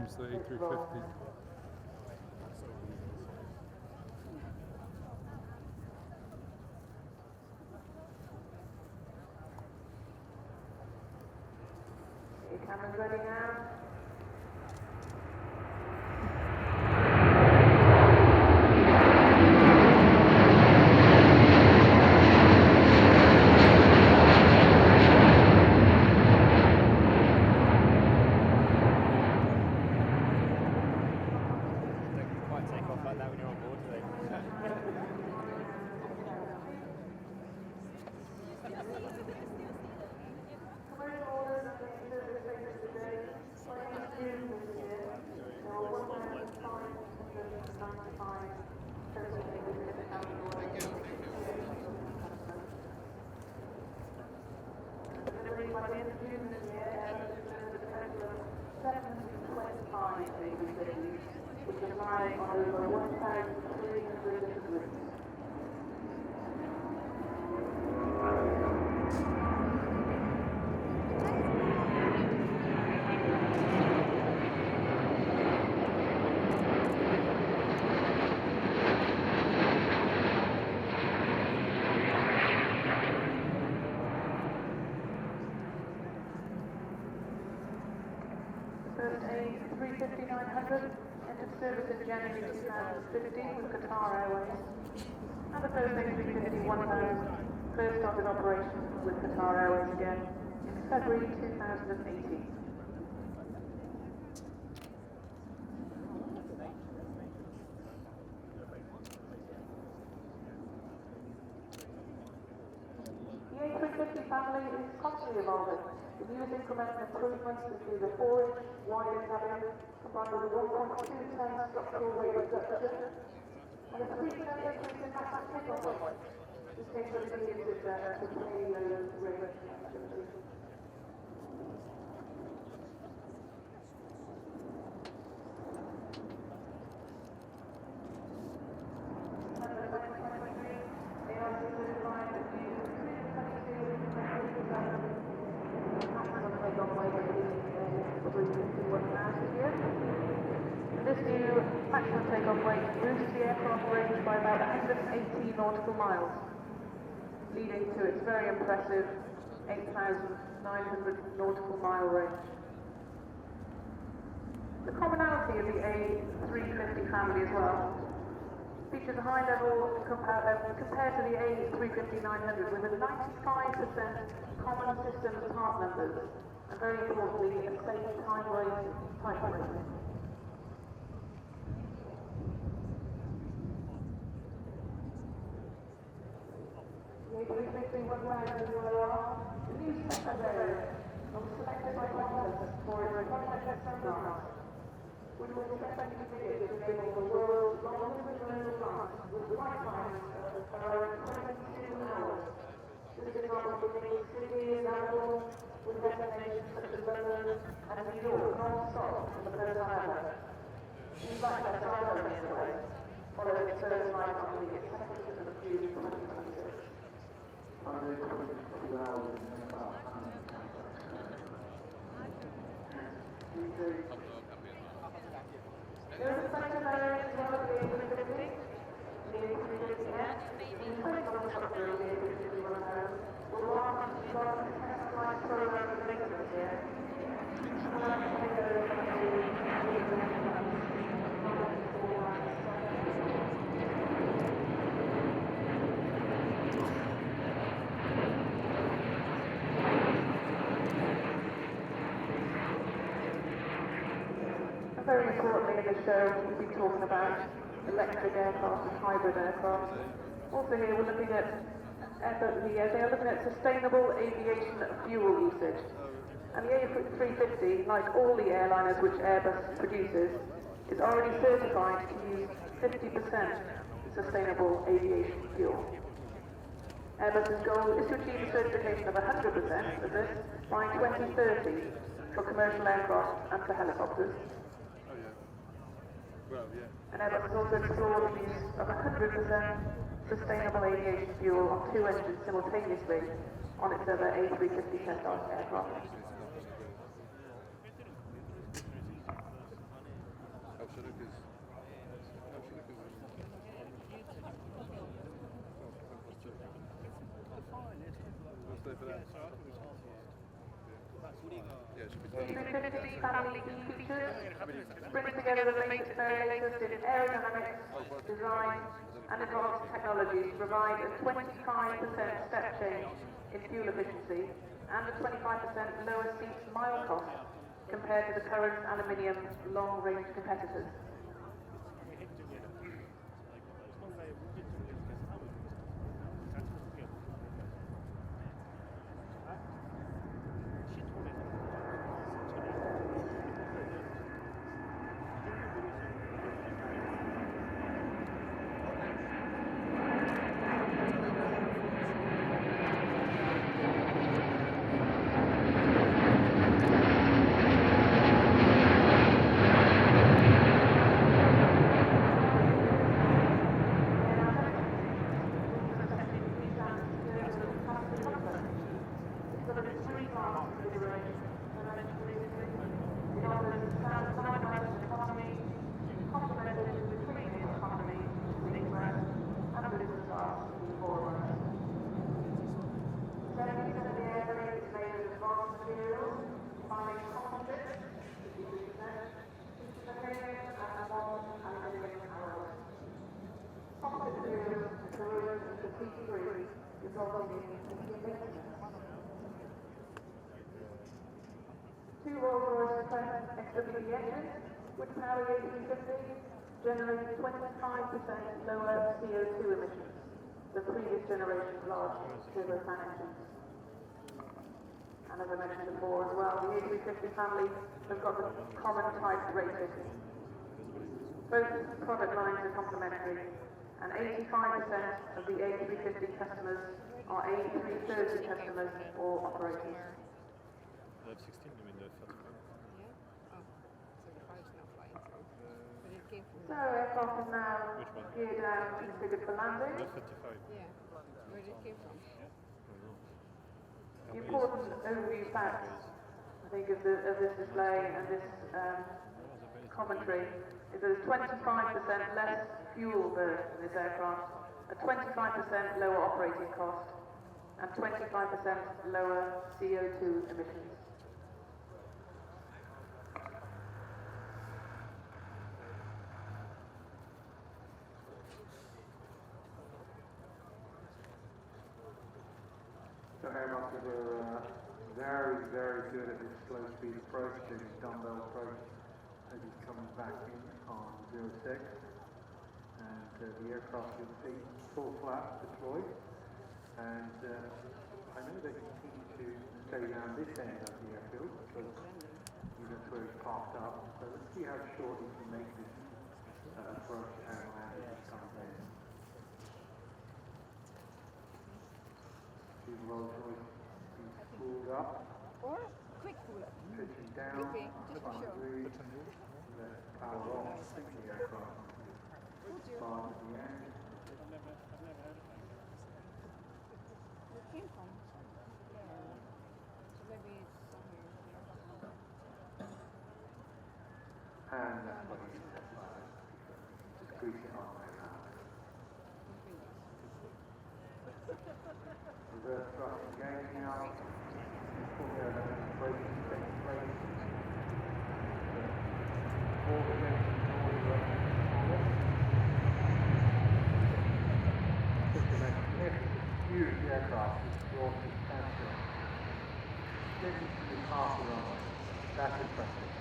comes the A350. Your camera's ready now. Which is flying on over 1,300 routes. First A350-1000 entered service in January 2015 with Qatar Airways, and the first A350-1000 first started operations with Qatar Airways again in February 2018. The A350 family is constantly evolving. The newest incremental improvements include a 4-inch wider cabin combined with a 1.2-ton structural weight reduction and a 3% increase in maximum takeoff weight. This capability gives it a really low range activity. This new maximum takeoff weight boosts the aircraft range by about 180 nautical miles, leading to its very impressive 8,900 nautical mile range. The commonality of the A350 family as well features a high level compared to the A350-900 with a 95% common systems part numbers and very importantly a safe time rate type rating. The A350-1000 the new sector variant was selected by Qantas for its contact sonar, which was expected to enable the world's longest return flight with flight times of around 22 hours. This is not only city and navigable with destinations such as London and New York non-stop in the first hour. These flights are started in the way, following its first flight on the 2nd of June 2026. There is a second variant as well as the A350, the A350-1000, the first constructor of the A350-1000 will launch the test flight program later this year. Very importantly in this show, we've been talking about electric aircraft and hybrid aircraft. Also here we're looking at they are looking at sustainable aviation fuel usage. And the A350, like all the airliners which Airbus produces, is already certified to use 50% sustainable aviation fuel. Airbus's goal is to achieve a certification of 100% of this by 2030 for commercial aircraft and for helicopters. And Airbus has also explored the use of 100% sustainable aviation fuel on 2 engines simultaneously on its other A350-1000 aircraft. A350 family key features bring together the very latest in aerodynamics, design and advanced technologies to provide a 25% step change in fuel efficiency and a 25% lower seat mile cost compared to the current aluminium long-range competitors. Two Rolls-Royce XWB engines, which power the A350, generate 25% lower CO2 emissions than previous generation's large turbofan engines. And as I mentioned before as well, the A350 family has got the common type rating. Both product lines are complementary, and 85% of the A350 customers are A330 customers or operators. The F-16, you mean the F-35? Yeah? Oh, so the 5's not flying through. But it came from... So aircraft is now geared down and configured for landing. The F-35. Yeah. Where did it came from? The important overview facts, I think, of this display and this commentary is that there's 25% less fuel burn in this aircraft, a 25% lower operating cost, and 25% lower CO2 emissions. So Airbus are very, very good at this slow speed approach, this dumbbell approach, as he's coming back in on 06. And the aircraft you'll see full flaps deployed. And I know they continue to stay down this end of the airfield because that's where he's parked up. So let's see how short he can make this approach and land as he comes in. See the Rolls-Royce being spooled up. Or quick pull. Pitching down, Moving, just for sure. Let's power off the aircraft. Start at the end. Where it came from? Yeah. So maybe it's somewhere here. And that's what he said. Just grease it on like that. Reverse thrust engaging now. Full aerodynamic braking taking place. All the engines in order forward. Just a magnificent, huge aircraft is brought to standstill. Splitting to the half the runway. That's impressive.